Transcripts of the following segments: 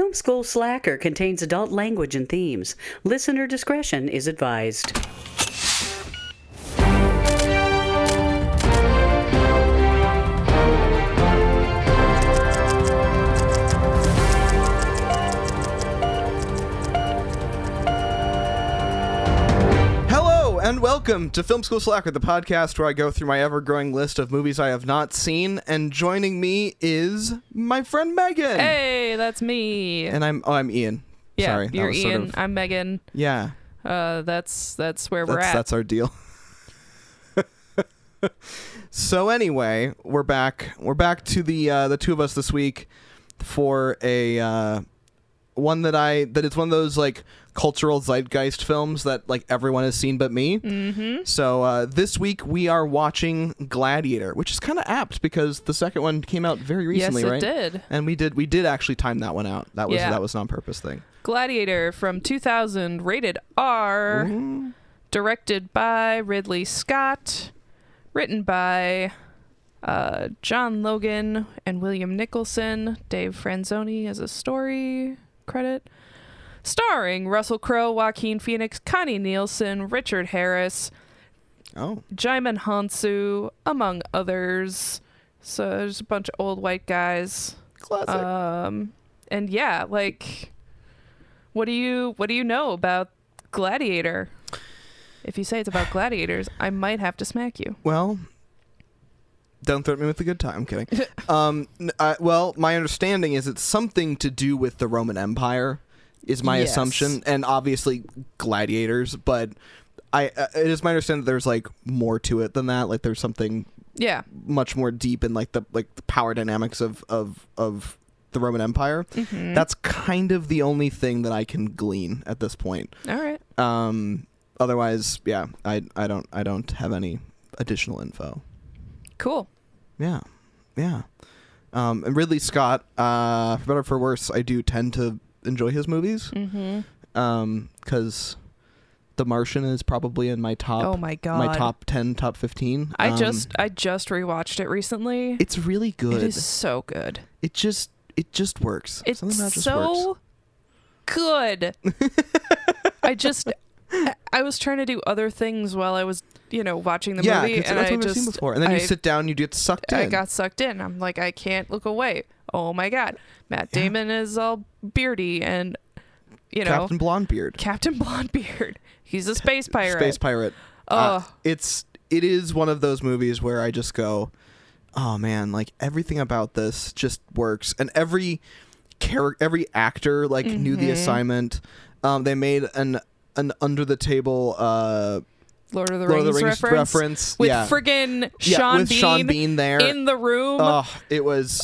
Film School Slacker contains adult language and themes. Listener discretion is advised. And welcome to Film School Slacker, the podcast where I go through my ever-growing list of movies I have not seen, and joining me is my friend Megan. Hey, that's me. And I'm Ian. Yeah, Sorry, you're Ian. I'm Megan. Yeah. That's where we're at. That's our deal. So anyway, we're back. We're back to the two of us this week for a one that it's one of those like cultural zeitgeist films that like everyone has seen but me. Mm-hmm. So this week we are watching Gladiator, which is kind of apt because the second one came out very recently, right? Yes, it did. And we did actually time that one out. That was an on purpose thing. Gladiator from 2000, rated R, Ooh. directed by Ridley Scott, written by John Logan and William Nicholson. Dave Franzoni as a story credit. Starring Russell Crowe, Joaquin Phoenix, Connie Nielsen, Richard Harris, Jaimin Hansu, among others. So there's a bunch of old white guys. Classic. And yeah, like, what do you know about Gladiator? If you say it's about gladiators, I might have to smack you. Well, don't threaten me with a good time. I'm kidding. Well, my understanding is it's something to do with the Roman Empire. Is my assumption, and obviously gladiators, but it is my understanding that there's like more to it than that. Like there's something much more deep in like the power dynamics of the Roman Empire. Mm-hmm. That's kind of the only thing that I can glean at this point. All right. Otherwise, yeah, I don't have any additional info. Cool. Yeah. And Ridley Scott, for better or for worse, I do tend to enjoy his movies. Mm-hmm. Because The Martian is probably in my top. Oh my god. My top 10, top 15. I just rewatched it recently. It's really good. It is so good. It just works. It's Something about it just so works. good. I was trying to do other things while I was, watching the movie, and that's what I've seen before. And then you sit down, you get sucked in. I got sucked in. I'm like, I can't look away. Oh my god, Matt Damon is all beardy and Captain Blondebeard. He's a space pirate. It is one of those movies where I just go, oh man, like everything about this just works, and every actor like knew the assignment. They made an under the table Lord of the Rings reference with friggin' Sean Bean there in the room. Oh, it was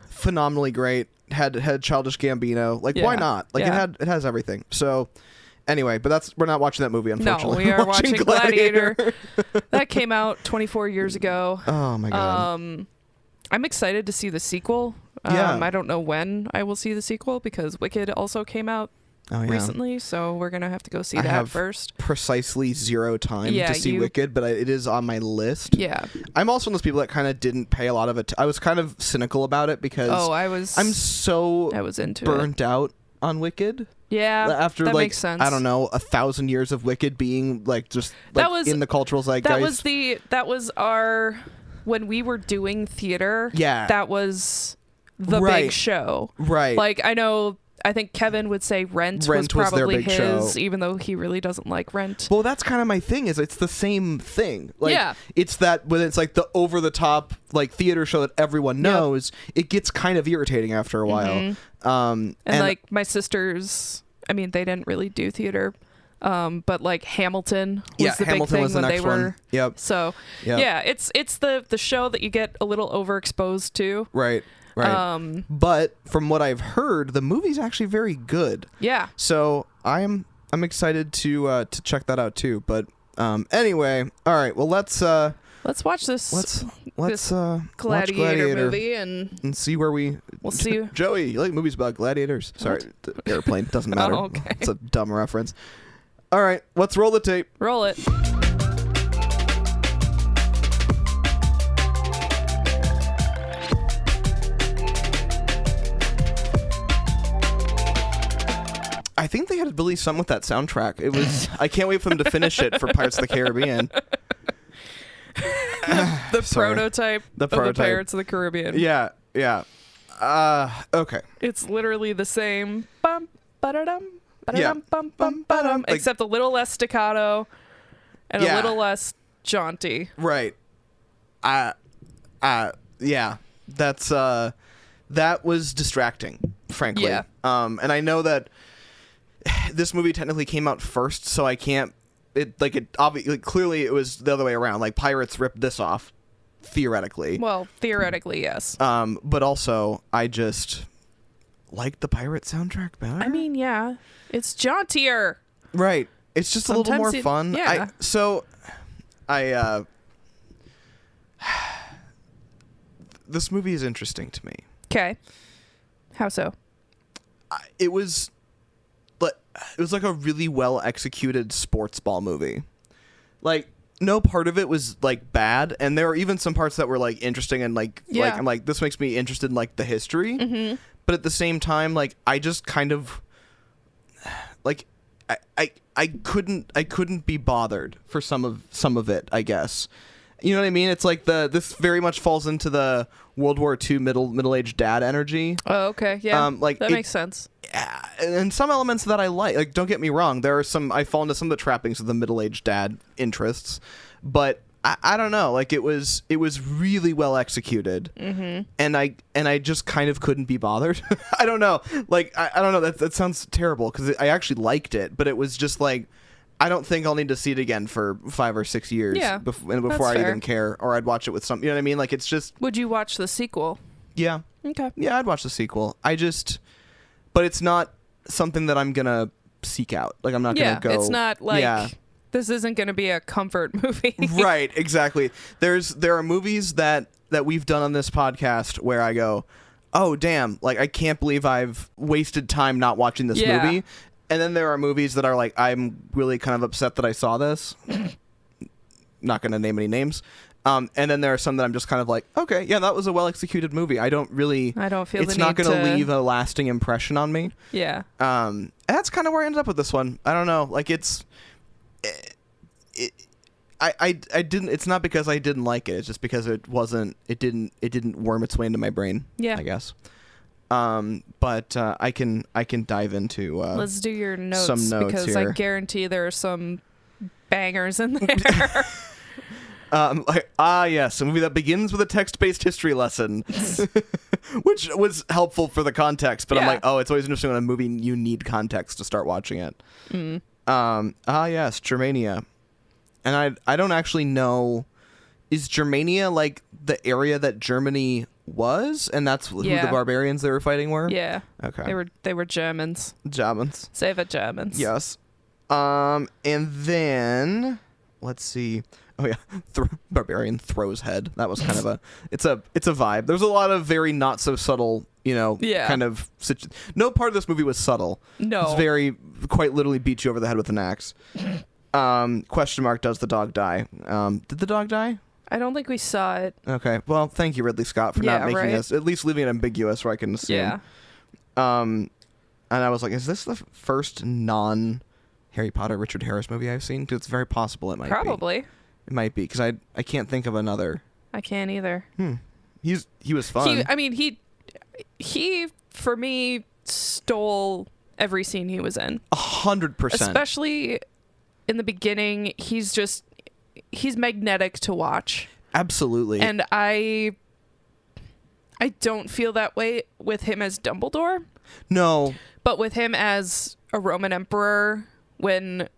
phenomenally great. Had Childish Gambino. Like, why not? Like, it has everything. So, anyway, but we're not watching that movie, unfortunately. No, we are watching Gladiator. That came out 24 years ago. Oh my god. I'm excited to see the sequel. I don't know when I will see the sequel because Wicked also came out recently, so we're gonna have to go see that first. Precisely zero time to see Wicked, but it is on my list. Yeah, I'm also one of those people that kind of didn't pay a lot of it. I was kind of cynical about it because I was into burnt out on Wicked. Yeah, after that like makes sense. I don't know, 1,000 years of Wicked being like just like in the cultural zeitgeist. That was our when we were doing theater. Yeah, that was the big show. Right. Like I think Kevin would say Rent was probably his, show. Even though he really doesn't like Rent. Well, that's kind of my thing. Is it's the same thing. Like, it's that when it's like the over the top like theater show that everyone knows, it gets kind of irritating after a while. Mm-hmm. And like my sisters, I mean, they didn't really do theater, but like Hamilton was the big thing when they were. Yep. So it's the show that you get a little overexposed to. Right. But from what I've heard, the movie's actually very good. Yeah. So I'm excited to check that out too. But anyway, all right. Well, let's watch this. Let's Gladiator movie and see where we'll see. Joey, you like movies about gladiators? Sorry, airplane doesn't matter. Oh, okay. It's a dumb reference. All right, let's roll the tape. Roll it. think they had released something with that soundtrack. It was. I can't wait for them to finish it for Pirates of the Caribbean. the prototype of the Pirates of the Caribbean. Yeah. Okay. It's literally the same. Bum, ba-da-dum, ba-da-dum, Yeah. bum, bum, ba-dum, Like- except a little less staccato and a little less jaunty. Right. Yeah. That's that was distracting, frankly. Yeah. And I know that this movie technically came out first, so I can't. Obviously, clearly, it was the other way around. Like, Pirates ripped this off, theoretically. Well, theoretically, yes. But also, I just like the pirate soundtrack better. I mean, yeah, it's jauntier. Right. It's just a little more fun. Yeah. This movie is interesting to me. Okay. How so? It was like a really well executed sports ball movie. Like, no part of it was like bad, and there were even some parts that were like interesting and like I'm like, this makes me interested in like the history. Mm-hmm. But at the same time, like, I just kind of like I couldn't be bothered for some of it, I guess. You know what I mean? It's like this very much falls into the World War II middle-aged dad energy. Oh, okay. Yeah. That makes sense. And some elements that I like. Like, don't get me wrong, there are some I fall into some of the trappings of the middle-aged dad interests, but I don't know. Like, it was really well executed, mm-hmm. and I just kind of couldn't be bothered. I don't know. Like, I don't know. That sounds terrible because I actually liked it, but it was just like, I don't think I'll need to see it again for 5 or 6 years before I even care, or I'd watch it with some. You know what I mean? Like, it's just. Would you watch the sequel? Yeah. Okay. Yeah, I'd watch the sequel. But it's not something that I'm gonna seek out. Like, I'm not gonna go. It's not like this isn't gonna be a comfort movie. Right. Exactly. There are movies that we've done on this podcast where I go, oh damn, like, I can't believe I've wasted time not watching this movie. And then there are movies that are like, I'm really kind of upset that I saw this. Not going to name any names. And then there are some that I'm just kind of like, okay, yeah, that was a well-executed movie. I don't feel it's not going to leave a lasting impression on me. Yeah. And that's kind of where I ended up with this one. I don't know. Like, I didn't, it's not because I didn't like it. It's just because it didn't worm its way into my brain. Yeah. I guess. But I can dive into let's do your notes, some notes because here. I guarantee there are some bangers in there. Yes, a movie that begins with a text-based history lesson, which was helpful for the context. But I'm like, oh, it's always interesting when a movie you need context to start watching it. Yes, Germania, and I don't actually know. Is Germania like the area that Germany was, and that's who the barbarians they were fighting were? Yeah. Okay. They were Germans. Germans. Save it, Germans. Yes. And then let's see. Oh yeah, barbarian throws head. That was kind of it's a vibe. There's a lot of very not so subtle, kind of. No part of this movie was subtle. No. It's very quite literally beat you over the head with an axe. Question mark? Does the dog die? Did the dog die? I don't think we saw it. Okay. Well, thank you, Ridley Scott, for not making us, at least leaving it ambiguous where I can assume. Yeah. And I was like, is this the first non-Harry Potter Richard Harris movie I've seen? Because it's very possible it might be. Probably. It might be, because I can't think of another. I can't either. He was fun. He for me stole every scene he was in. 100%. Especially in the beginning, he's magnetic to watch. Absolutely. And I don't feel that way with him as Dumbledore. No. But with him as a Roman emperor, when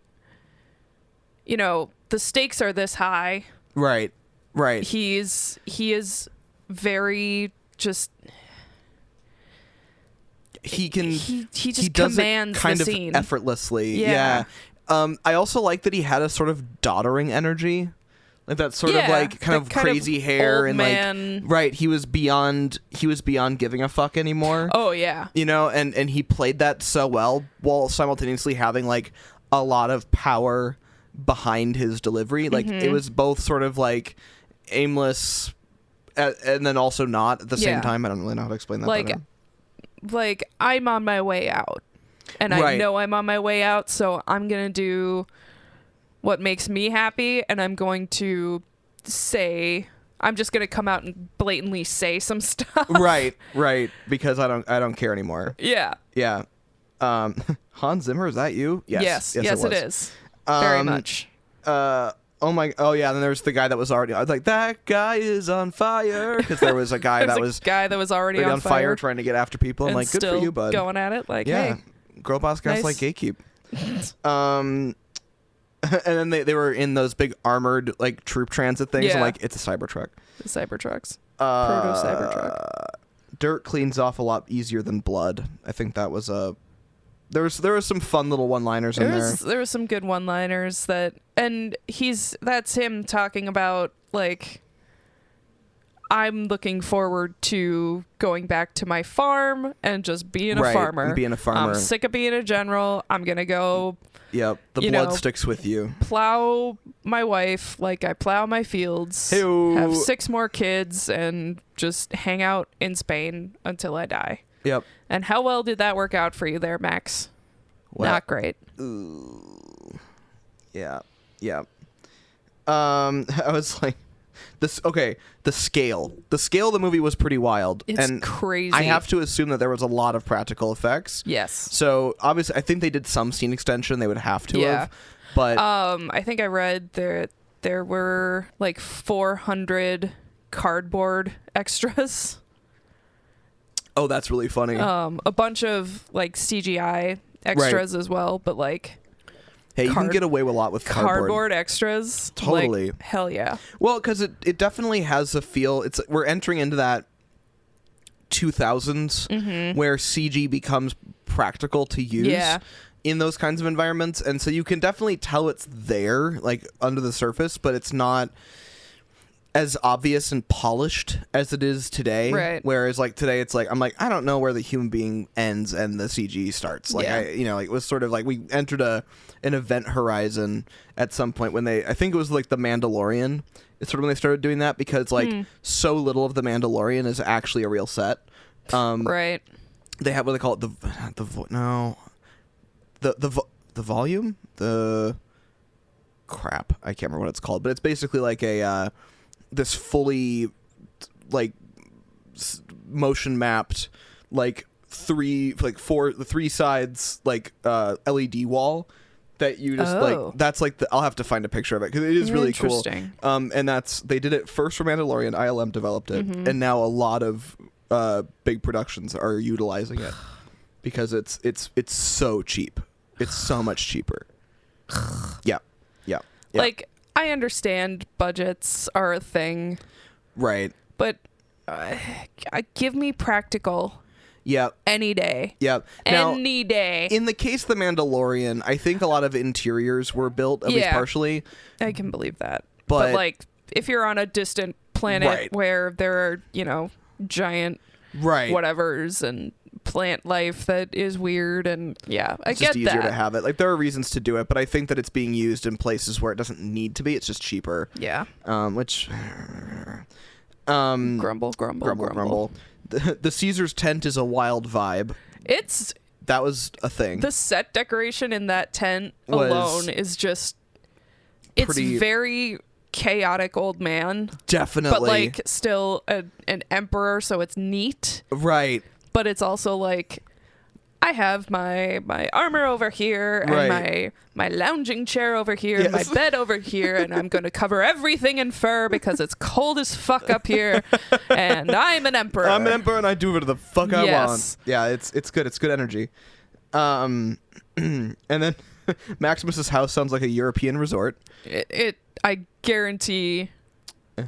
the stakes are this high. Right. He is very just he just does commands it kind the of scene effortlessly. Yeah. I also like that he had a sort of doddering energy, like that sort of like kind of crazy hair and man. Like right. He was beyond giving a fuck anymore. Oh yeah. And he played that so well while simultaneously having like a lot of power behind his delivery. Like it was both sort of like aimless and then also not at the same time. I don't really know how to explain that. Like I'm on my way out. and I know I'm on my way out, so I'm going to do what makes me happy, and I'm going to I'm just going to come out and blatantly say some stuff. Right, because I don't care anymore. Yeah. Yeah. Hans Zimmer, is that you? Yes, it is. Very much. Oh yeah, and then there's the guy that was already, I was like, that guy is on fire, because there was a guy that was already on fire trying to get after people. I'm like, good for you, bud. Going at it, like, yeah, hey, girl boss guys nice. like gatekeep. And then they were in those big armored like troop transit things. Yeah. I'm like, it's a Cybertruck. The Cybertrucks, proto Cybertruck. Dirt cleans off a lot easier than blood. I think that was a. There was some fun little one-liners in there. There was some good one-liners that's him talking about, like, I'm looking forward to going back to my farm and just being a farmer. Being a farmer. I'm sick of being a general. I'm gonna go. Yep, the blood sticks with you. Plow my wife like I plow my fields. Hey-o. Have 6 more kids and just hang out in Spain until I die. Yep. And how well did that work out for you there, Max? Well, not great. Ooh. Yeah. I was like, the scale of the movie was pretty wild. It's and crazy. I have to assume that there was a lot of practical effects. Yes. So obviously, I think they did some scene extension. They would have to have. But I think I read there were like 400 cardboard extras. Oh, that's really funny. A bunch of like CGI extras as well, but like, hey, you can get away with a lot with cardboard extras. Totally. Like, hell yeah. Well, because it definitely has a feel. We're entering into that 2000s where CG becomes practical to use in those kinds of environments, and so you can definitely tell it's there, like under the surface, but it's not as obvious and polished as it is today. Right. Whereas like today, it's like I'm like, I don't know where the human being ends and the CG starts. Like it was sort of like we entered an event horizon at some point when I think it was like the Mandalorian. It's sort of when they started doing that, because like so little of the Mandalorian is actually a real set. Right. They have what they call it the volume, the crap, I can't remember what it's called, but it's basically like a this fully like motion mapped like the 3 sides like LED wall that you just like, that's like I'll have to find a picture of it because it is really cool. And they did it first for Mandalorian. ILM developed it, and now a lot of big productions are utilizing it because it's so cheap. It's so much cheaper. Yeah. Like, I understand budgets are a thing, right? But give me practical. Yeah. Any day. Yeah. Now, any day. In the case of The Mandalorian, I think a lot of interiors were built, at least partially. I can believe that. But like, if you're on a distant planet where there are, giant whatevers and plant life that is weird, and I get that. It's just easier to have it. Like, there are reasons to do it, but I think that it's being used in places where it doesn't need to be. It's just cheaper. Yeah. Which... grumble. The Caesar's tent is a wild vibe. That was a thing. The set decoration in that tent alone is just... It's very chaotic old man. Definitely. But, like, still an emperor, so it's neat. Right. But it's also, like... I have my armor over here, and my lounging chair over here, and my bed over here, and I'm going to cover everything in fur because it's cold as fuck up here, and I'm an emperor. I'm an emperor, and I do whatever the fuck I want. Yeah, it's good. It's good energy. And then Maximus's house sounds like a European resort. I guarantee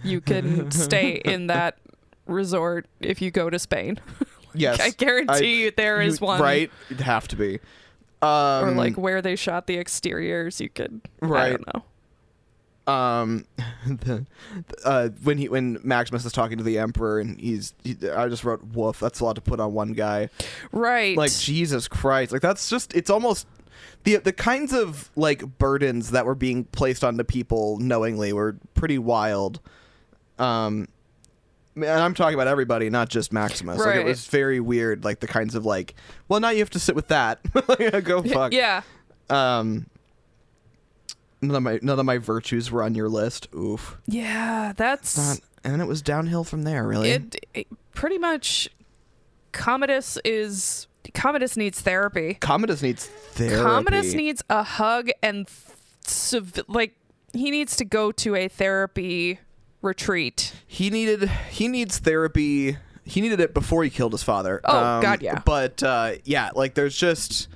you can stay in that resort if you go to Spain. Yes. I guarantee you there is one. Right? It'd have to be. Or like where they shot the exteriors, you could. Right. I don't know. When Maximus is talking to the Emperor and I just wrote woof. That's a lot to put on one guy. Right. Like, Jesus Christ. Like, that's just, it's almost the kinds of like burdens that were being placed onto people knowingly were pretty wild. And I'm talking about everybody, not just Maximus. Like, it Right. was very weird, like the kinds of like, well, now you have to sit with that. Go fuck. Yeah. None of my virtues were on your list. Oof. Yeah, that's And it was downhill from there, really. it pretty much. Commodus needs therapy. Commodus needs therapy. Commodus needs a hug and he needs to go to a therapy retreat. He needs therapy. He needed it before he killed his father. Oh, God, yeah. But yeah, like there's a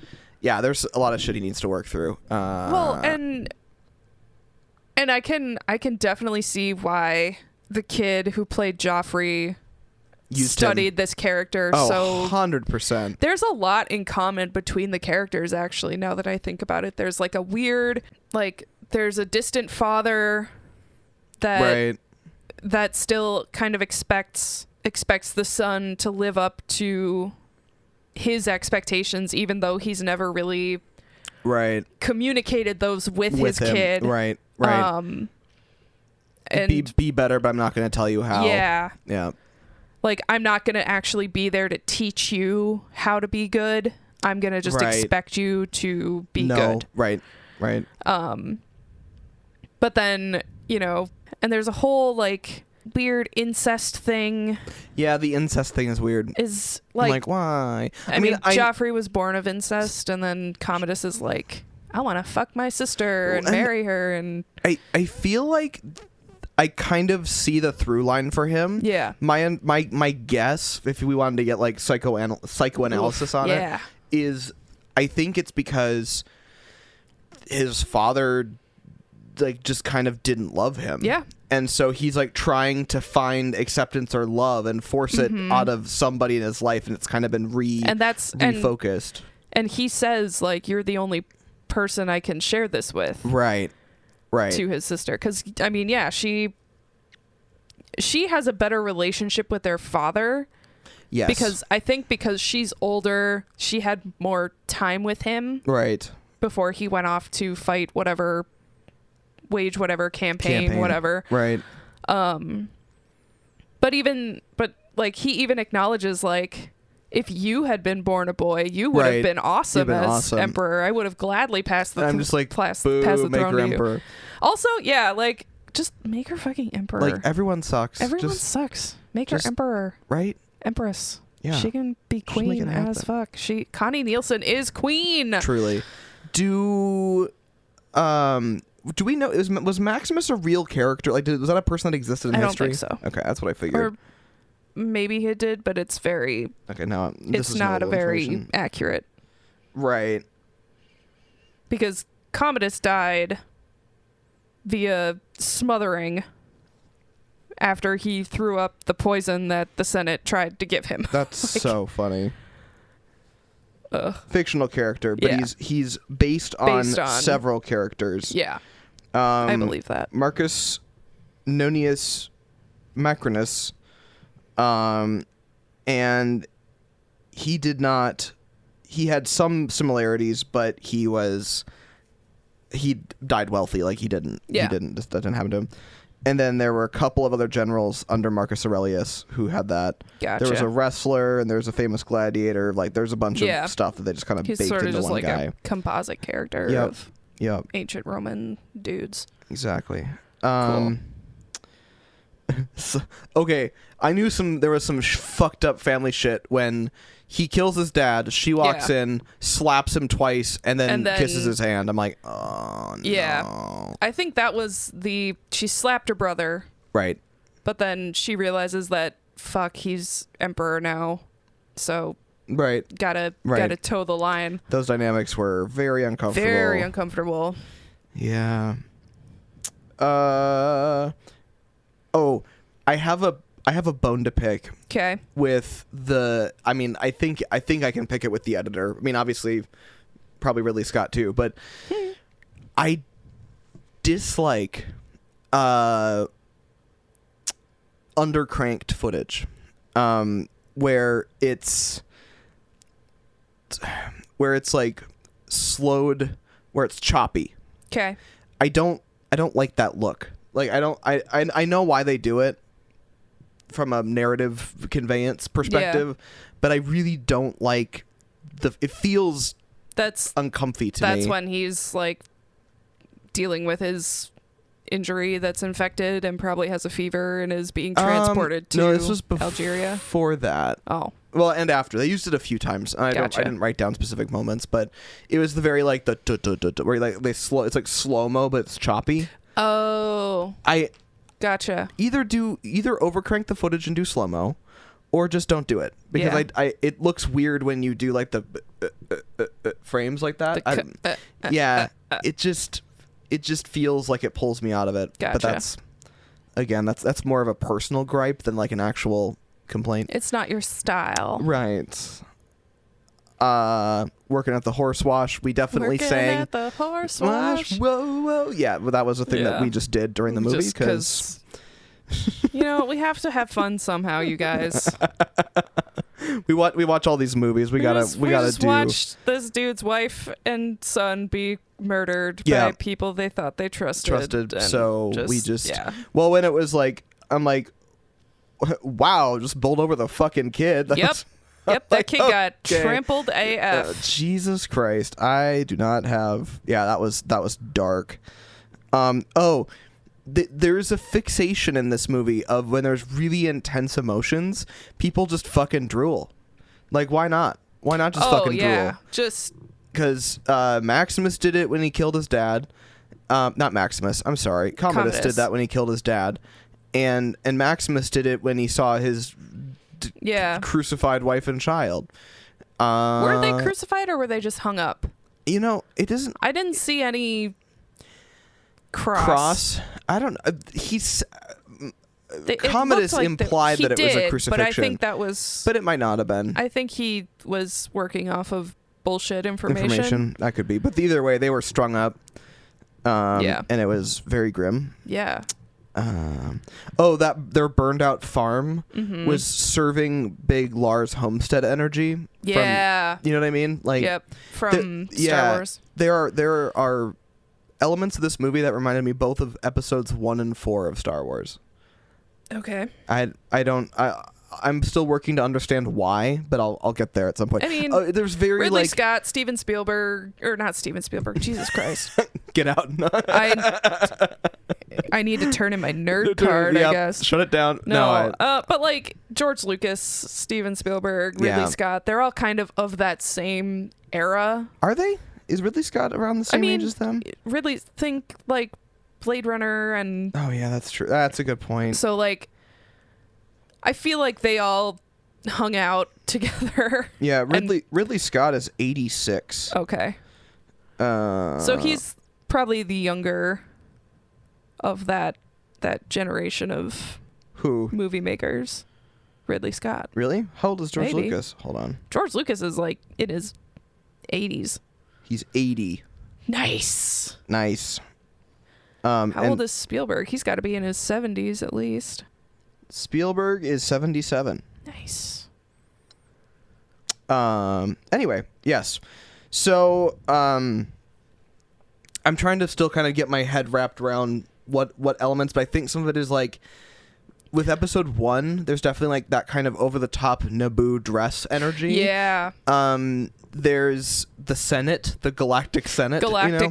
lot of shit he needs to work through. Well, and I can definitely see why the kid who played Joffrey studied this character. Oh, so 100%. there's a lot in common between the characters, actually, now that I think about it. There's like a weird, like, there's a distant father that still kind of expects the son to live up to his expectations, even though he's never really communicated those with his him. kid. Right. And be better, but I'm not going to tell you how. yeah. Like, I'm not going to actually be there to teach you how to be good. I'm going to just expect you to be good. Right. But then, and there's a whole, like, weird incest thing. Yeah, the incest thing is weird. Is, I'm like, why? I mean, Joffrey was born of incest, and then Commodus is like, I want to fuck my sister and marry her. And I feel like I kind of see the through line for him. Yeah. My guess, if we wanted to get like psychoanalysis on it, is I think it's because his father like just kind of didn't love him. Yeah. And so he's like trying to find acceptance or love and force it out of somebody in his life, and it's kind of been refocused. And he says like, you're the only person I can share this with. Right. To his sister, because I mean, yeah, she has a better relationship with their father. Yes. Because she's older, she had more time with him. Right. Before he went off to fight wage whatever campaign, whatever. Right. But like he even acknowledges like, if you had been born a boy, you would have been awesome as emperor. I would have gladly passed the I'm just like, pass the throne make her to emperor. you. Also, yeah, like just make her fucking emperor. Like everyone sucks. Everyone sucks. Make her emperor. Right? Empress. Yeah. She can be queen as fuck. Connie Nielsen is queen. Truly. Do we know was Maximus a real character? Like was that a person that existed in history? I don't think so. Okay, that's what I figured. Or maybe it did, but it's very this it's not a very accurate. Right. Because Commodus died via smothering after he threw up the poison that the Senate tried to give him. That's like, so funny. Fictional character, but he's based on several characters. Yeah. I believe that. Marcus Nonius Macrinus, and he had some similarities, but he died wealthy. Like that didn't happen to him. And then there were a couple of other generals under Marcus Aurelius who had that. Gotcha. There was a wrestler, and there's a famous gladiator. Like there's a bunch of stuff that they just kind of baked sort of into just one like guy. A composite character of ancient Roman dudes. Exactly. Cool. So, okay, I knew there was some fucked up family shit when he kills his dad. She walks in, slaps him twice, and then kisses his hand. I'm like, oh no. Yeah, I think that was she slapped her brother. Right. But then she realizes that fuck, he's emperor now, so gotta toe the line. Those dynamics were very uncomfortable. Yeah. I have a bone to pick. Okay. With I think I can pick it with the editor. I mean, obviously, probably Ridley Scott too, but I dislike undercranked footage, where it's like slowed, where it's choppy. Okay. I don't like that look. Like I know why they do it. from a narrative conveyance perspective, but I really don't like it feels uncomfy to me. That's when he's like dealing with his injury that's infected and probably has a fever and is being transported to no, this was Algeria. Before that. Oh. Well, and after. They used it a few times. I didn't write down specific moments, but it was the very like where like it's like slow-mo, but it's choppy. Oh. Gotcha. Either overcrank the footage and do slow-mo, or just don't do it, because it looks weird when you do like the frames like that. It just feels like it pulls me out of it. Gotcha. But that's more of a personal gripe than like an actual complaint. It's not your style. Right. Working at the horse wash, we definitely sang at the horse wash. Whoa, whoa. Yeah, well, that was a thing that we just did during the movie, because we have to have fun somehow, you guys. we watch all these movies. We gotta watch this dude's wife and son be murdered by people they thought they trusted. So well, when it was like, I'm like, wow, just bowled over the fucking kid. Yep, that kid got trampled AF. Jesus Christ, I do not have. Yeah, that was dark. There's a fixation in this movie of when there's really intense emotions, people just fucking drool. Like, why not? Why not just fucking drool? Just because Maximus did it when he killed his dad. Not Maximus. I'm sorry. Commodus did that when he killed his dad, and Maximus did it when he saw his crucified wife and child. Were they crucified or were they just hung up? It doesn't. I didn't see any cross. I don't. Commodus implied that it was a crucifixion, but I think that was. But it might not have been. I think he was working off of bullshit information. That could be. But either way, they were strung up. And it was very grim. Yeah. Their burned out farm was serving big Lars Homestead energy. Yeah. You know what I mean? Like, from Star Wars. There are elements of this movie that reminded me both of episodes 1 and 4 of Star Wars. Okay. I'm still working to understand why, but I'll get there at some point. I mean, there's very Ridley Scott, Steven Spielberg, or not Steven Spielberg. Jesus Christ. Get out. I need to turn in my nerd card, I guess. Shut it down. No, but like George Lucas, Steven Spielberg, Ridley Scott, they're all kind of that same era. Are they? Is Ridley Scott around the same age as them? Ridley, think like Blade Runner and... Oh, yeah, that's true. That's a good point. So, like, I feel like they all hung out together. Yeah, Ridley Scott is 86. Okay. So he's probably the younger of that generation of movie makers. Ridley Scott. Really? How old is George Lucas? Hold on. George Lucas is like in his 80s. He's 80. Nice. How old is Spielberg? He's got to be in his 70s at least. Spielberg is 77. Nice. Anyway, yes. So, I'm trying to still kind of get my head wrapped around what elements, but I think some of it is like with episode 1, there's definitely like that kind of over the top Naboo dress energy. Yeah. There's the Senate, the Galactic Senate.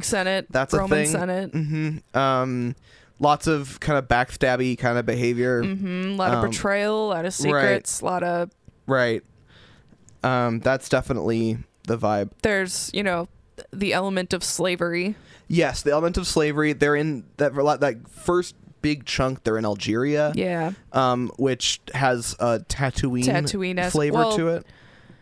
Senate. That's Roman a thing. Senate. Mm-hmm. Lots of kind of backstabby kind of behavior. Mm-hmm. A lot of betrayal, a lot of secrets, a lot of... Right. That's definitely the vibe. There's, the element of slavery. Yes, the element of slavery. They're in that first big chunk. They're in Algeria. Yeah. Which has a Tatooine flavor to it.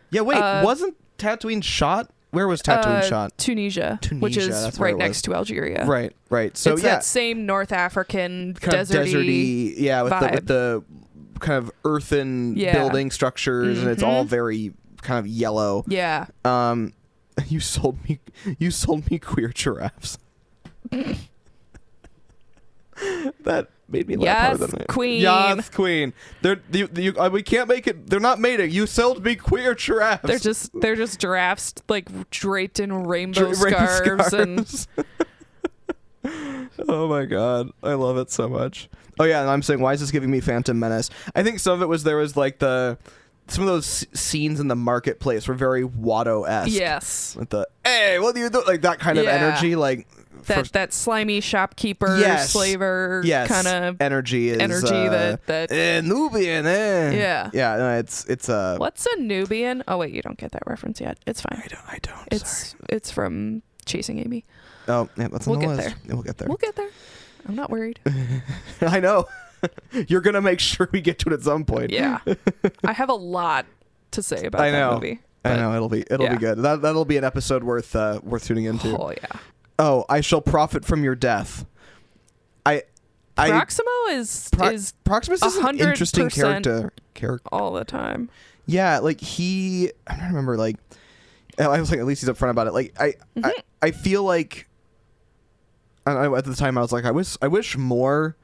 Yeah, wait, wasn't Tatooine shot? Where was Tatooine shot? Tunisia, which is right next to Algeria. Right. So it's that same North African kind deserty with the kind of earthen building structures, and it's all very kind of yellow. Yeah. You sold me queer giraffes. That made me laugh harder than queen. Yes, queen. We can't make it. They're not mating. You sold me queer giraffes. They're just giraffes like draped in rainbow scarves and Oh my god, I love it so much. Oh yeah, and I'm saying, why is this giving me Phantom Menace? I think some of it was there was like some of those scenes in the marketplace were very Watto-esque. Yes. With the hey, what do you do? Like that kind of energy, like that slimy shopkeeper, slaver kind of energy that Nubian. Yeah. Yeah. No, it's what's a Nubian? Oh wait, you don't get that reference yet. It's fine. I don't. It's from Chasing Amy. Oh, yeah, that's on the list. There. Yeah, we'll get there. We'll get there. I'm not worried. I know. You're gonna make sure we get to it at some point. Yeah. I have a lot to say about that movie. I know it'll be good. That'll be an episode worth tuning into. Oh yeah. Oh, I shall profit from your death. Proximo is Proximus is an interesting character all the time. Yeah, like I'm trying to remember. Like, I was like, at least he's upfront about it. Like, I feel like, at the time I was like, I wish more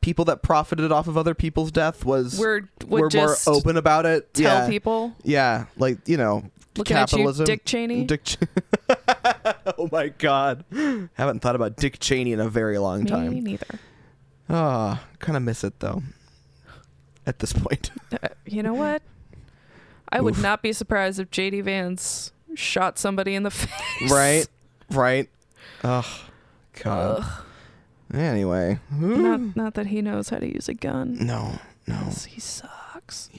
people that profited off of other people's death were more open about it. Tell people. Yeah, like looking capitalism. At you, Dick Cheney. Oh my God, haven't thought about Dick Cheney in a very long time. Me neither. Kind of miss it though. At this point, you know what? I would not be surprised if JD Vance shot somebody in the face. Right. Oh God. Ugh. Anyway, not that he knows how to use a gun. No. He sucks.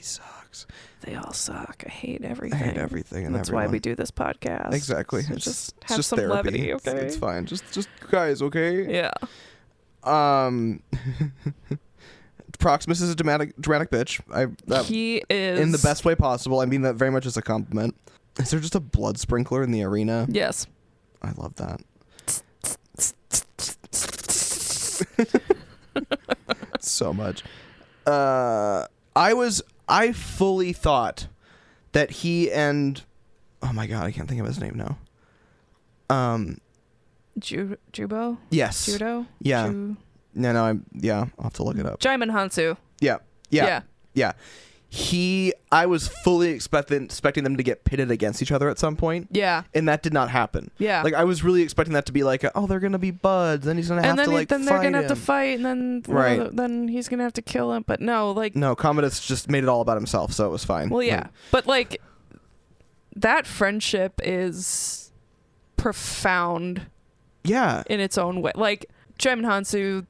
They all suck. I hate everything. And that's why we do this podcast. Exactly. So It's have just some therapy. levity, okay? It's fine. Just guys, okay? Yeah. Proximus is a dramatic bitch. He is in the best way possible. I mean that very much as a compliment. Is there just a blood sprinkler in the arena? Yes. I love that. So much. I fully thought that he and oh my God, I can't think of his name now. Jubo? Yes. Judo? Yeah. I'll have to look it up. Jaimin Hansu. Yeah. I was fully expecting them to get pitted against each other at some point. Yeah. And that did not happen. Yeah. Like, I was really expecting that to be like, they're going to be buds. Then he's going to have to, like, then they're going to have to fight, and then then he's going to have to kill him. But no, like... No, Commodus just made it all about himself, so it was fine. Well, yeah. But, like, that friendship is profound. Yeah. In its own way. Like, Jaimin Hansu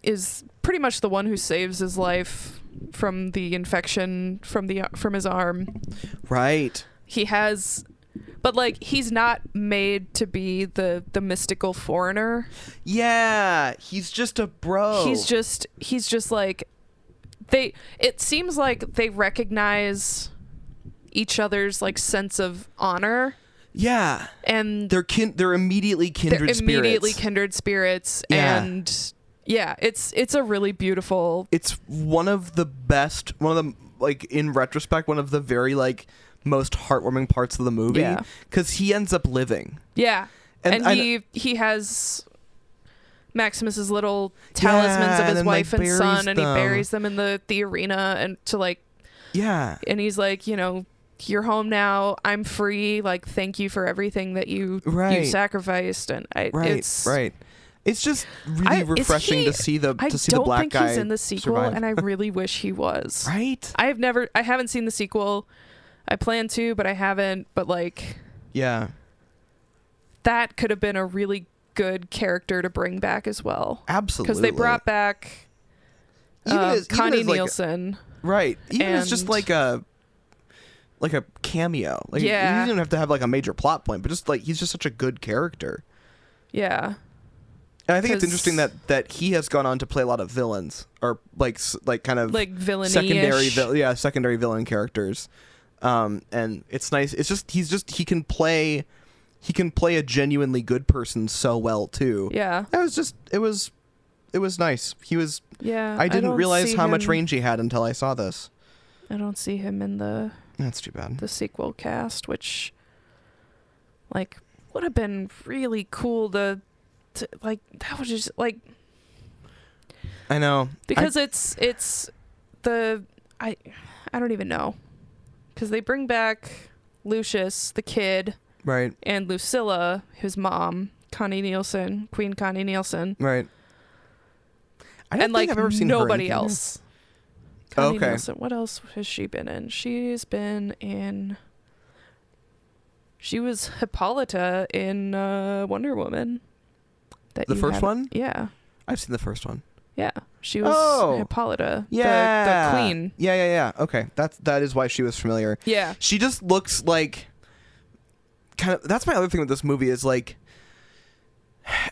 is pretty much the one who saves his life from the infection from his arm. Right. He has, but like he's not made to be the mystical foreigner. Yeah, he's just a bro. He's just like it seems like they recognize each other's like sense of honor. Yeah. And they're immediately kindred spirits. Yeah. And yeah, it's a really beautiful. It's one of the like in retrospect, one of the very like most heartwarming parts of the movie. Yeah. Because he ends up living. Yeah. And he has Maximus's little talismans of his wife and son, and he buries them in the arena, and to like. Yeah. And he's like, you're home now. I'm free. Like, thank you for everything that you sacrificed. And It's just really refreshing to see the black guy. I don't think he's in the sequel, and I really wish he was. Right? I haven't seen the sequel. I plan to, but I haven't. But like, yeah, that could have been a really good character to bring back as well. Absolutely, because they brought back Connie Nielsen. Right. Even as just like a cameo. Like, he doesn't have to have like a major plot point, but just like he's just such a good character. Yeah. And I think it's interesting that he has gone on to play a lot of villains, or like kind of like villainy-ish. secondary villain characters. And it's nice. It's just he can play a genuinely good person so well too. Yeah. It was nice. He was. Yeah. I didn't realize how much range he had until I saw this. I don't see him in the. That's too bad. The sequel cast, which, like, would have been really cool to like. That was just like. I know, because it's the I don't even know, because they bring back Lucius the kid, right, and Lucilla his mom Connie Nielsen, Queen Connie Nielsen. Right. I don't And think I've ever seen her in nobody anything. else. Connie Okay. Nielsen. What else has she been in? She's been in... She was Hippolyta in Wonder Woman. The first one? Yeah. I've seen the first one. Yeah. She was Hippolyta. Yeah. The queen. Yeah. Okay. That is why she was familiar. Yeah. She just looks like kind of. That's my other thing with this movie is like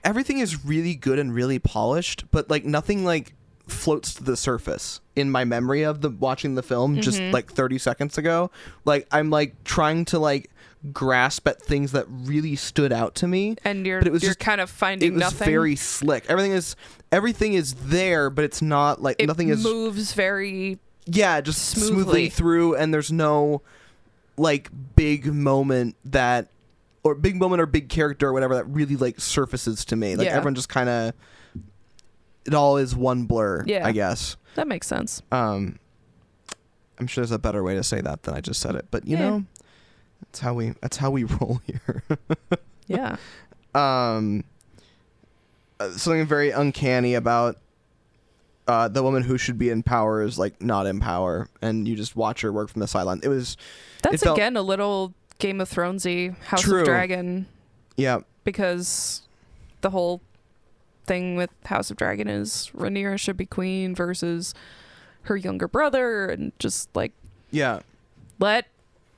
everything is really good and really polished, but like nothing like floats to the surface in my memory of the watching the film just like 30 seconds ago. Like I'm like trying to like grasp at things that really stood out to me, And you're just kind of finding it was nothing. very slick. Everything is there, but it's not like It nothing is moves very... just smoothly smoothly through, and there's no like big moment or big character or whatever that really like surfaces to me. Like Yeah. everyone just kind of, it all is one blur. Yeah. I guess. That makes sense. I'm sure there's a better way to say that than I just said it, but you know, that's how we roll here. Yeah. Something very uncanny about the woman who should be in power is like not in power, and you just watch her work from the sideline. That's again a little Game of Thronesy, House True. of Dragon, Yeah. because the whole thing with House of Dragon is Rhaenyra should be queen versus her younger brother, and just like Yeah. let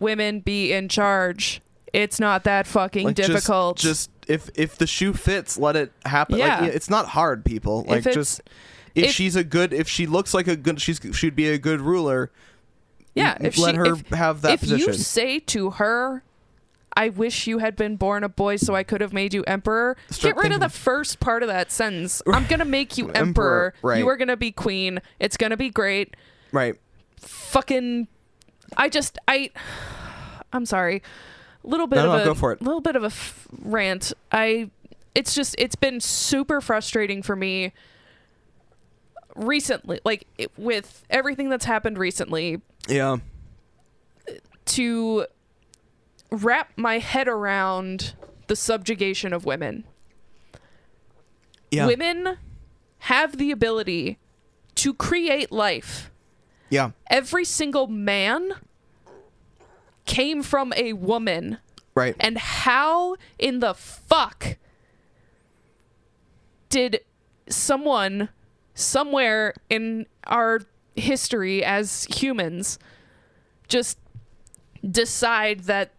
women be in charge. It's not that fucking Like, difficult. Just if the shoe fits, let it happen. Yeah. Like, it's not hard, people. Like if she looks like she'd be a good ruler. Yeah, let her have that position. If you say to her, I wish you had been born a boy so I could have made you emperor, Start get rid of thinking- the first part of that sentence. I'm going to make you emperor. Right. You are going to be queen. It's going to be great. Right. Fucking I'm sorry. Go for it. Little bit of a rant. It's been super frustrating for me recently, like with everything that's happened recently, Yeah. to wrap my head around the subjugation of women. Yeah. Women have the ability to create life. Yeah. Every single man came from a woman. Right. And how in the fuck did someone somewhere in our history as humans just decide that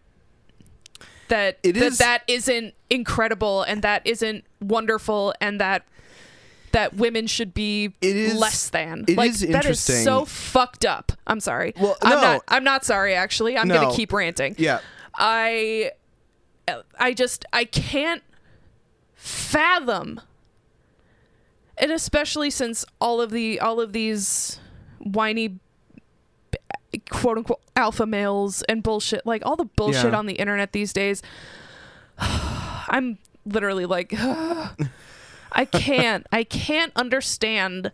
isn't incredible and that isn't wonderful and that women should be less than. It like is that is interesting. so fucked up. I'm sorry. Well, I'm not sorry actually. I'm going to keep ranting. Yeah. I can't fathom, and especially since all of these whiny quote unquote alpha males and bullshit, like all the bullshit on the internet these days, I'm literally like I can't understand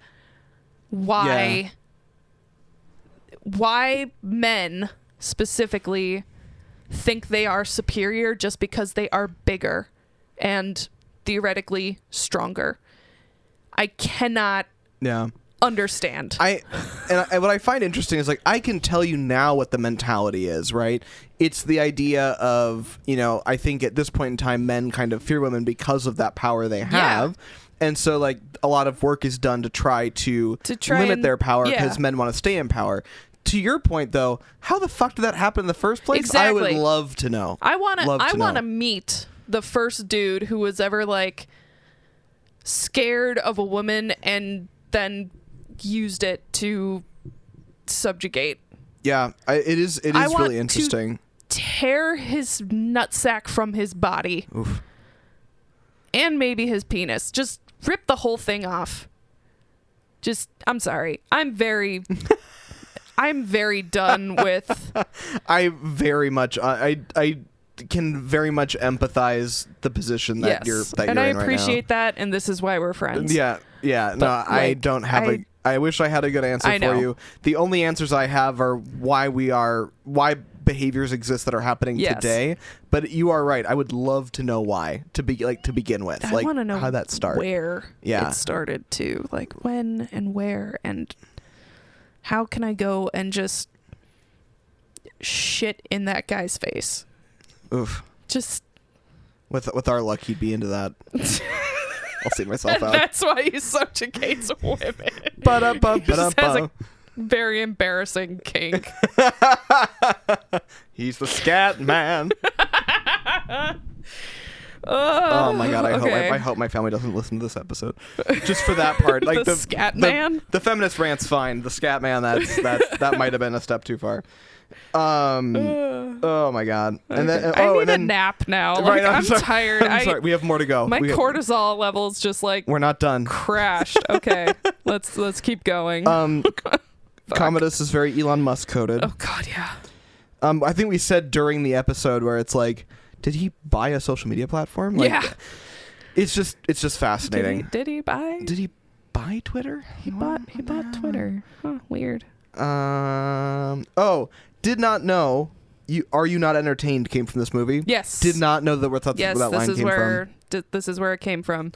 why men specifically think they are superior just because they are bigger and theoretically stronger. I cannot understand. What I find interesting is like I can tell you now what the mentality is, right? It's the idea of, I think at this point in time men kind of fear women because of that power they have. And so like a lot of work is done to try to limit their power because men want to stay in power. To your point, though, how the fuck did that happen in the first place? Exactly. I would love to know. I want to meet the first dude who was ever like scared of a woman and then used it to subjugate. Yeah, it is really interesting. Tear his nutsack from his body. Oof. And maybe his penis. Just rip the whole thing off. I'm sorry. I'm very done with. I can very much empathize the position that you're in right now. And I appreciate that, and this is why we're friends. Yeah. But, no, I don't have I wish I had a good answer for you. The only answers I have are why behaviors exist that are happening today. But you are right. I would love to know why to begin with. I want to know how that started, where it started too, like when and where, and how can I go and just shit in that guy's face? Oof. Just with our luck, he'd be into that. I'll see myself out. That's why he subjugates women. He just has a very embarrassing kink. He's the scat man. Oh my god! I hope my family doesn't listen to this episode. Just for that part, like the scat man. The feminist rant's fine. The scat man, that might have been a step too far. Oh my god! And then I need a nap now. Like, I'm tired. I'm sorry. We have more to go. My cortisol levels just like we're not done. Crashed. Okay, let's keep going. Commodus is very Elon Musk coded. Oh god, yeah. I think we said during the episode where it's like, did he buy a social media platform? Like, yeah. It's just fascinating. Did he buy? Did he buy Twitter? He bought Twitter. Huh, weird. Did not know. Are you not entertained? Came from this movie. Yes. Did not know that. That line came from. This is where it came from.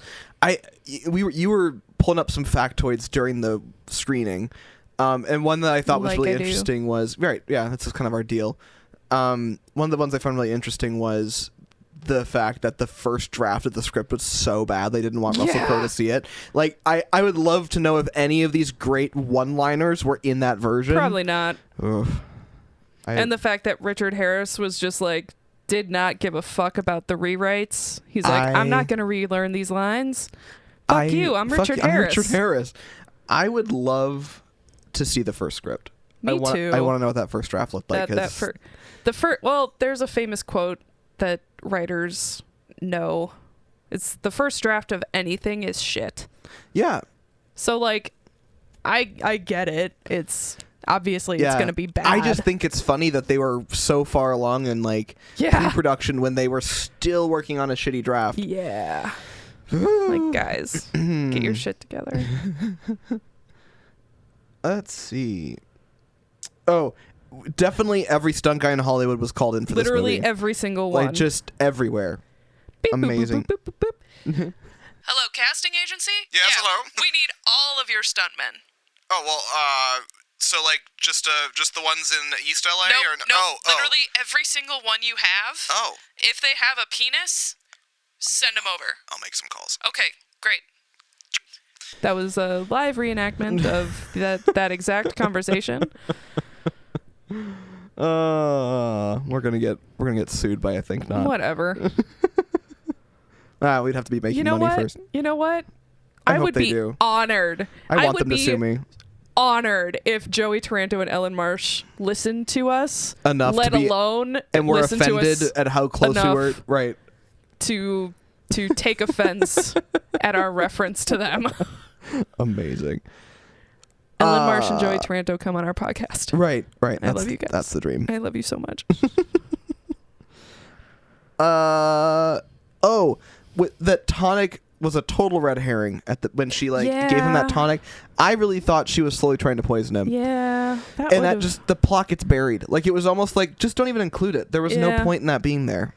You were pulling up some factoids during the screening, and one that I thought was really interesting was that's just kind of our deal. One of the ones I found really interesting was the fact that the first draft of the script was so bad they didn't want Russell Crowe to see it. Like, I would love to know if any of these great one-liners were in that version. Probably not. Oof. And the fact that Richard Harris was just like, did not give a fuck about the rewrites. He's like, I'm not going to relearn these lines. Fuck you. I'm Richard Harris. I'm Richard Harris. I would love to see the first script. Me too. I want to know what that first draft looked like. Well, there's a famous quote that writers know. It's the first draft of anything is shit. Yeah. So like, I get it. It's obviously it's going to be bad. I just think it's funny that they were so far along in like pre-production when they were still working on a shitty draft. Yeah. Like, guys, get your shit together. Let's see. Oh, definitely every stunt guy in Hollywood was called in for Literally this movie. every single one. Like, just everywhere. Beep, amazing. Boop, boop, boop, boop, boop. Hello, casting agency? Yes, hello. We need all of your stuntmen. Oh, well, so, like, just the ones in East LA? No, literally every single one you have. Oh. If they have a penis, send them over. I'll make some calls. Okay, great. That was a live reenactment of that exact conversation. We're gonna get sued by I think not. Whatever. We'd have to be making money first. You know what? I would be honored. I want them to sue me. Honored if Joey Taranto and Ellen Marsh listened to us enough, and we're offended at how close we were. Right. To take offense at our reference to them. Amazing. Ellen Marsh and Joey Taranto come on our podcast. Right. I love you guys. That's the dream. I love you so much. That tonic was a total red herring when she gave him that tonic. I really thought she was slowly trying to poison him. Yeah. The plot gets buried. Like, it was almost like, just don't even include it. There was no point in that being there.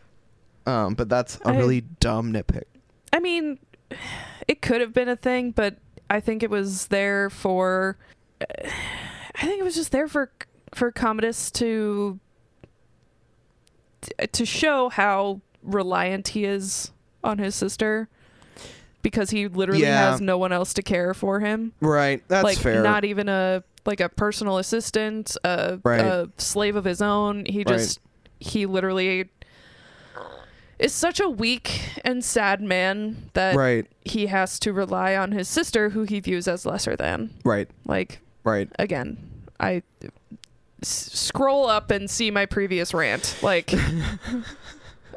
But that's a really dumb nitpick. I mean, it could have been a thing, but I think it was there for. I think it was just there for Commodus to show how reliant he is on his sister, because he literally has no one else to care for him. Right, that's fair. Not even a personal assistant, a slave of his own. He literally is such a weak and sad man that he has to rely on his sister, who he views as lesser than. Right. Again, I scroll up and see my previous rant. Like,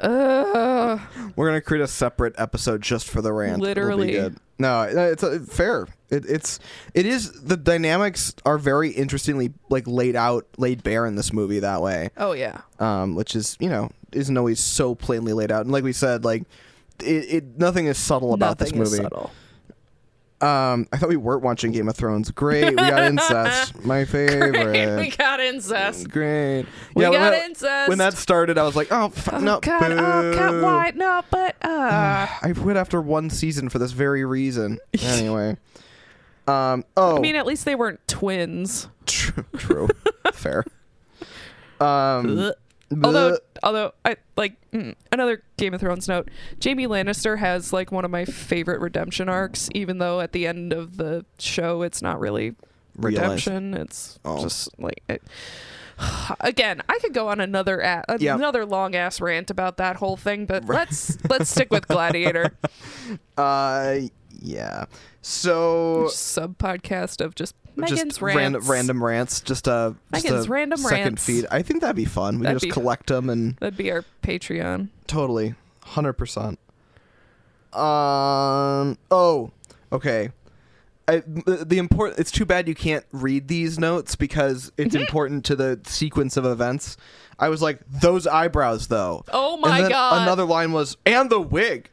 we're gonna create a separate episode just for the rant. Literally. No, it's fair. It is. The dynamics are very interestingly laid bare in this movie that way. Oh yeah. Which is isn't always so plainly laid out, and like we said, nothing is subtle about this movie. Subtle. I thought we weren't watching Game of Thrones. Great, we got incest. My favorite. Great, we got incest. Great. We got when incest. When that started, I was like, no, God, boo. God, why? No, but I quit after one season for this very reason. Anyway. I mean, at least they weren't twins. True. Fair. Although I like another Game of Thrones note, Jaime Lannister has like one of my favorite redemption arcs, even though at the end of the show it's not really redemption. It's just like again, I could go on another long ass rant about that whole thing, but let's stick with Gladiator. Yeah. So sub podcast of just Megan's rants. Random rants. Megan's random second rants. feed. I think that'd be fun. We can just collect them and that'd be our Patreon. Totally, 100%. Okay. It's too bad you can't read these notes because it's important to the sequence of events. I was like, those eyebrows though. Oh my and then God. Another line was, and the wig.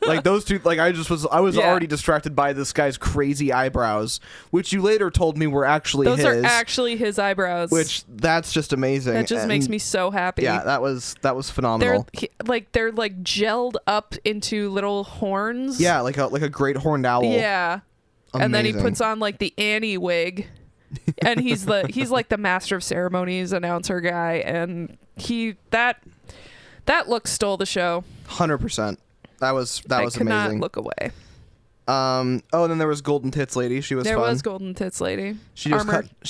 Like those two, like I was already distracted by this guy's crazy eyebrows, which you later told me were actually those his. are actually his eyebrows. Which that's just amazing. That just makes me so happy. Yeah, that was phenomenal. They're gelled up into little horns. Yeah, like a great horned owl. Yeah. Amazing. And then he puts on like the Annie wig. And he's like the master of ceremonies announcer guy, and that look stole the show. 100%. That was I could amazing. not look away. And then there was Golden Tits Lady. She was there fun. was Golden Tits Lady. She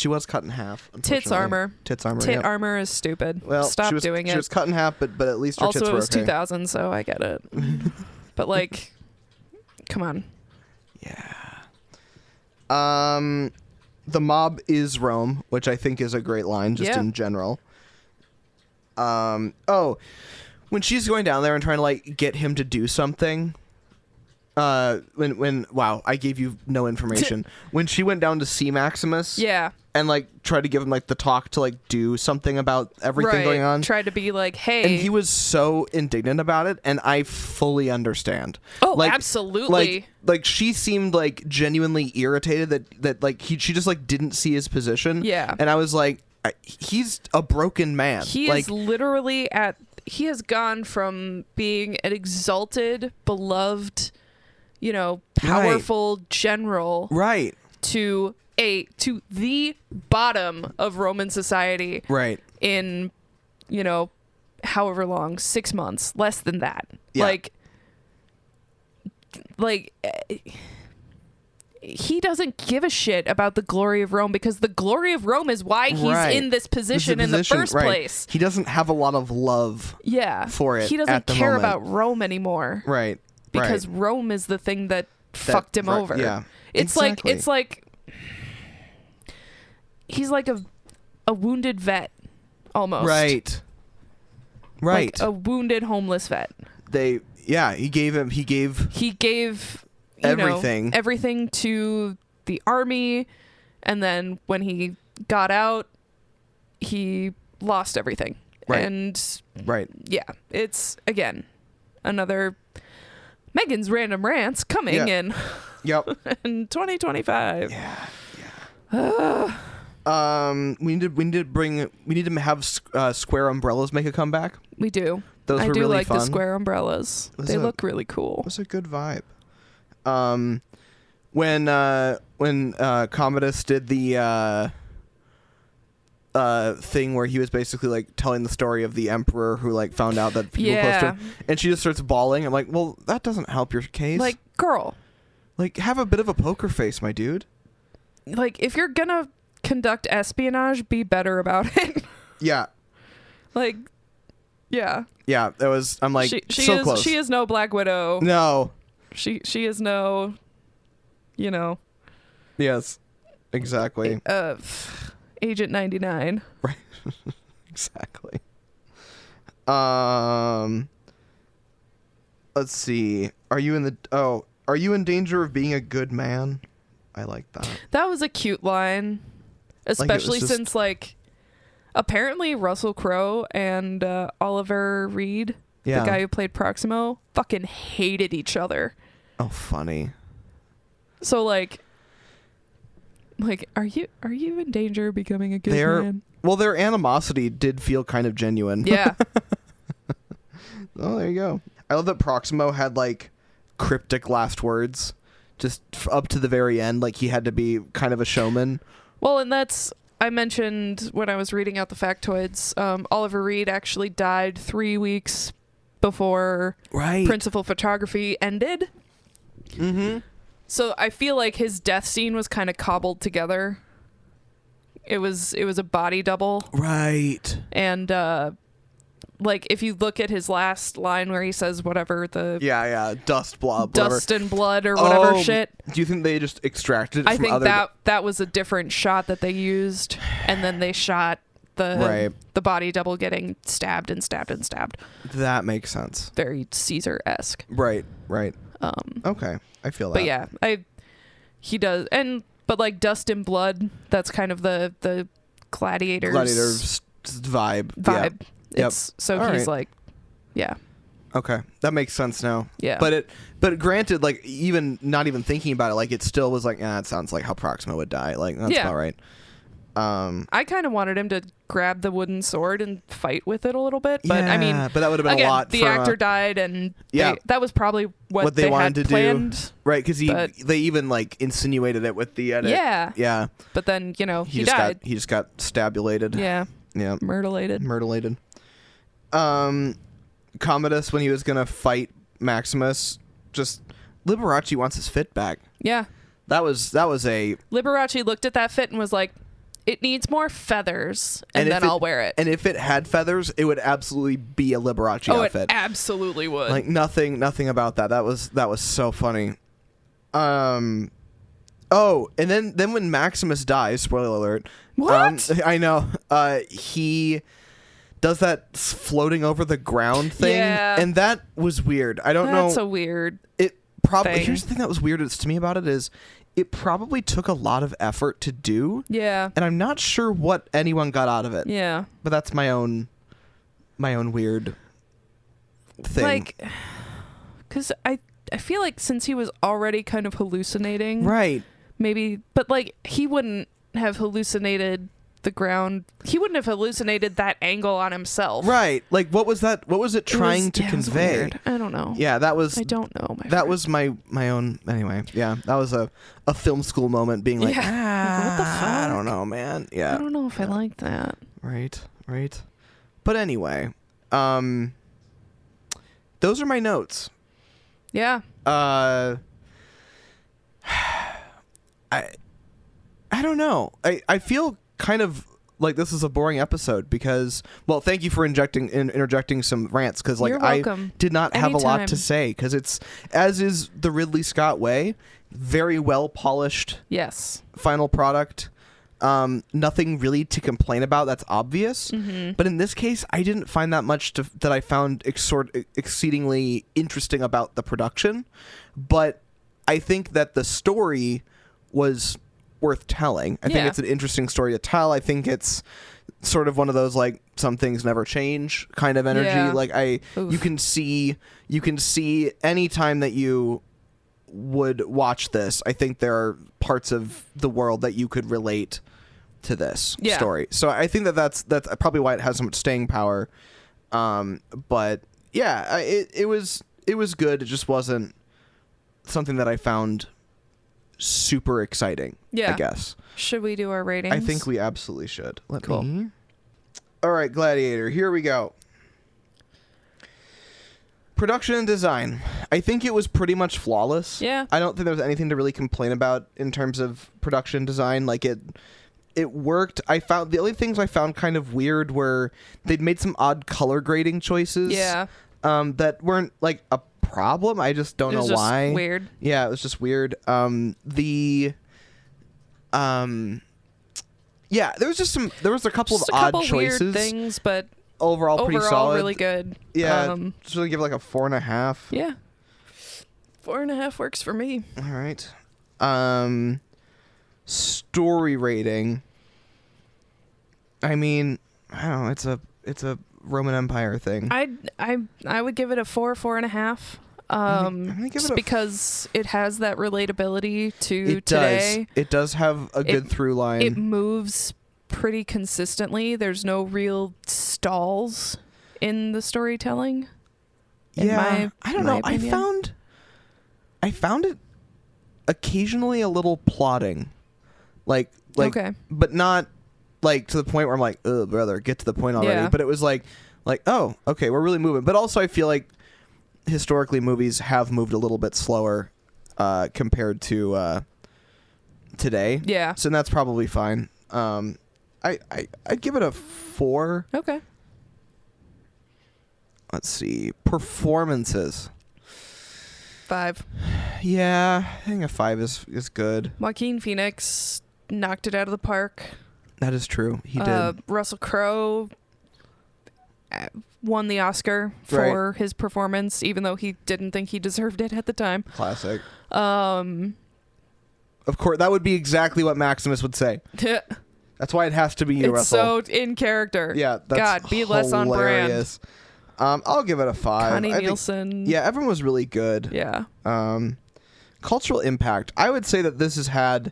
was cut in half. Tits armor. Tits armor. Tit yep. armor is stupid. Well, Stop doing it. She was cut in half, but at least her also, tits it were was okay. 2000, so I get it. But like, come on. Yeah. The mob is Rome, which I think is a great line just in general. When she's going down there and trying to like get him to do something, wow, I gave you no information. When she went down to see Maximus, and like tried to give him like the talk to like do something about everything going on, tried to be like, hey, and he was so indignant about it, and I fully understand. Oh, like, absolutely. Like she seemed like genuinely irritated that like she just like didn't see his position. Yeah, and I was like, he's a broken man. He is literally he has gone from being an exalted, beloved, powerful general, right, to the bottom of Roman society, right, in however long, 6 months, less than that. Yeah. Like he doesn't give a shit about the glory of Rome, because the glory of Rome is why he's in this position in the first place. He doesn't have a lot of love for it. He doesn't at the care moment. about Rome anymore. Right. Because Rome is the thing that fucked him over. Yeah. It's like he's like a wounded vet almost. Right. Like a wounded homeless vet. He gave everything to the army, and then when he got out, he lost everything. Right. And right. Yeah, it's again another Megan's random rants coming in. Yep. In 2025. Yeah. We need to have square umbrellas make a comeback. We do. Those I were do really like fun. the square umbrellas. They look really cool. It was a good vibe. When Commodus did the thing where he was basically like telling the story of the emperor who like found out that people close to him, and she just starts bawling. I'm like, well, that doesn't help your case. Like, girl, like have a bit of a poker face, my dude. Like, if you're gonna conduct espionage, be better about it. Yeah. Like, yeah. Yeah, that was. I'm like she close. She is no Black Widow. No. She is no. Yes. Exactly. Agent 99. Right. Exactly. Let's see. Are you in danger of being a good man? I like that. That was a cute line. Especially since apparently Russell Crowe and Oliver Reed, the guy who played Proximo, fucking hated each other. Oh, funny. So like are you in danger of becoming a good man? Well, their animosity did feel kind of genuine. Yeah. Oh, there you go. I love that Proximo had like cryptic last words just up to the very end. Like he had to be kind of a showman. Well, and I mentioned when I was reading out the factoids, Oliver Reed actually died 3 weeks before principal photography ended. Mm-hmm. So I feel like his death scene was kind of cobbled together. It was a body double. Right. And like if you look at his last line where he says whatever the dust blob, dust and blood or whatever shit. Do you think they just extracted it I from think other that was a different shot that they used, and then they shot the body double getting stabbed and stabbed and stabbed. That makes sense. Very Caesar-esque. Right. Okay, I feel that. But yeah, he does, but like dust and blood, that's kind of the Gladiator's vibe. Yeah. It's so All he's right. like, yeah. Okay, that makes sense now. Yeah. But granted, like even not even thinking about it, like it still was like, it sounds like how Proximo would die. Like that's about right. I kind of wanted him to grab the wooden sword and fight with it a little bit, but I mean, but that would have been again, a lot. The actor died, and that was probably what they had wanted to planned. do, right? Because they even like insinuated it with the edit. Yeah. But then he just died. He just got stabulated. Yeah. Myrtleated. Commodus, when he was gonna fight Maximus, just Liberace wants his fit back. Yeah. That was a Liberace looked at that fit and was like, it needs more feathers, and then I'll wear it. And if it had feathers, it would absolutely be a Liberace outfit. It absolutely would. Like nothing about that. That was so funny. And then when Maximus dies, spoiler alert. What? I know. He does that floating over the ground thing, and that was weird. I don't know. That's a weird. It probably thing. Here's the thing that was weird to me about it is it probably took a lot of effort to do. Yeah. And I'm not sure what anyone got out of it. Yeah. But that's my own weird thing. Like, because I feel like since he was already kind of hallucinating, right? Maybe, but like he wouldn't have hallucinated the ground. He wouldn't have hallucinated that angle on himself. Right. Like what was that? What was it trying to convey? It was weird. I don't know. Yeah, that was. I don't know. That was my own. Anyway, yeah, that was a film school moment, being like, what the fuck? I don't know, man. Yeah, I don't know if I like that. Right. But anyway, those are my notes. Yeah. I don't know. I feel kind of like this is a boring episode because, well, thank you for interjecting some rants because like I did not have a lot to say because it's, as is the Ridley Scott way, very well polished. Yes. Final product. Nothing really to complain about. That's obvious. Mm-hmm. But in this case, I didn't find that much that I found exceedingly interesting about the production. But I think that the story was worth telling. I think it's an interesting story to tell. I think it's sort of one of those like some things never change kind of energy. Yeah. Like you can see any time that you would watch this, I think there are parts of the world that you could relate to this story. So I think that's probably why it has so much staying power. But yeah, it was good. It just wasn't something that I found super exciting. I guess. Should we do our ratings? I think we absolutely should. Cool. All right, Gladiator. Here we go. Production and design. I think it was pretty much flawless. Yeah. I don't think there was anything to really complain about in terms of production design. Like it worked. I found the only things I found kind of weird were they'd made some odd color grading choices. Yeah. That weren't like a problem. I just don't know why. Weird. Yeah, it was just weird. Yeah, there was a couple of odd choices. Weird things, but overall pretty solid. Really good. Yeah. Should we give it like a 4.5? Yeah. 4.5 works for me. All right. Story rating. I mean, I don't know. It's a Roman Empire thing. I would give it a 4.5. I'm gonna give Just it a because it has that relatability to It today. does. It does have a good through line. It moves pretty consistently. There's no real stalls in the storytelling. I don't know. I found it occasionally a little plotting, like Okay. but not like to the point where I'm like, oh brother, get to the point already. Yeah. But it was like, oh, okay, we're really moving. But also, I feel like historically movies have moved a little bit slower compared to today. Yeah. So that's probably fine. I'd give it a 4. Okay. Let's see. Performances. 5. Yeah, I think a 5 is good. Joaquin Phoenix knocked it out of the park. That is true. He did. Russell Crowe won the Oscar for his performance, even though he didn't think he deserved it at the time. Classic. Of course, that would be exactly what Maximus would say. That's why it has to be you, It's Russell. so in character. Yeah, that's God, be less on brand. hilarious. I'll give it a 5. Connie I think- Nielsen. yeah, everyone was really good. Yeah. Cultural impact. I would say that this has had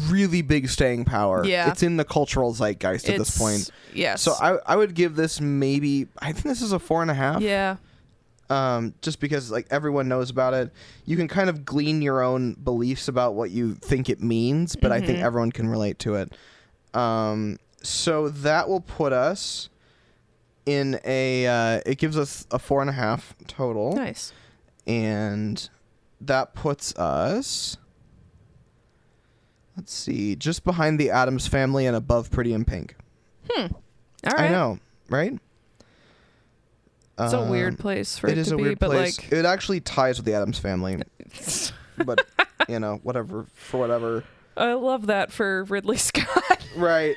really big staying power. Yeah. It's in the cultural zeitgeist at this point. Yes. So I would give this maybe, I think this is a 4.5. Yeah. Just because like everyone knows about it. You can kind of glean your own beliefs about what you think it means, but I think everyone can relate to it. So that will put us in it gives us a 4.5 total. Nice. And that puts us, let's see, just behind the Addams Family and above Pretty in Pink. All right. I know, right? It's a weird place for it is to a be, weird but place. like It actually ties with the Addams Family. But, whatever. I love that for Ridley Scott. Right.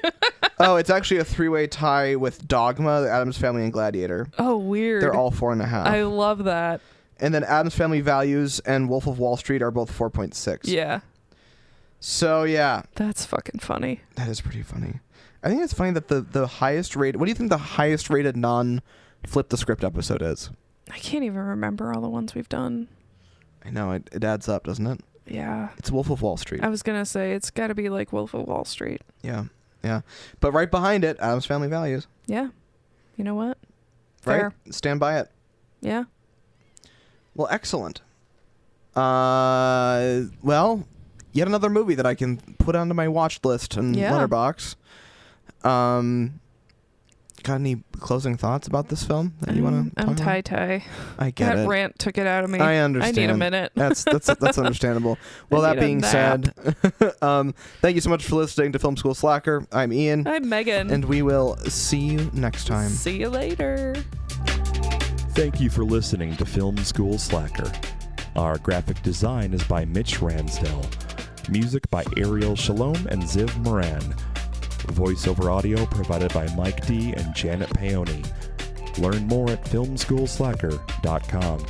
Oh, it's actually a 3-way tie with Dogma, the Addams Family, and Gladiator. Oh, weird. They're all 4.5. I love that. And then Addams Family Values and Wolf of Wall Street are both 4.6. Yeah. So, yeah. That's fucking funny. That is pretty funny. I think it's funny that the highest rated... What do you think the highest rated non-flip the script episode is? I can't even remember all the ones we've done. I know. It adds up, doesn't it? Yeah. It's Wolf of Wall Street. I was going to say, it's got to be like Wolf of Wall Street. Yeah. But right behind it, Addams Family Values. Yeah. You know what? Right? Fair. Stand by it. Yeah. Well, excellent. Well, yet another movie that I can put onto my watch list and Letterboxd. Got any closing thoughts about this film that you want to talk I'm about? tie-tie. I get That it. rant took it out of me. I understand. I need a minute. That's understandable. Well, I that need a being said, thank you so much for listening to Film School Slacker. I'm Ian. I'm Megan. And we will see you next time. See you later. Thank you for listening to Film School Slacker. Our graphic design is by Mitch Ransdell. Music by Ariel Shalom and Ziv Moran. Voiceover audio provided by Mike D and Janet Paoni. Learn more at filmschoolslacker.com.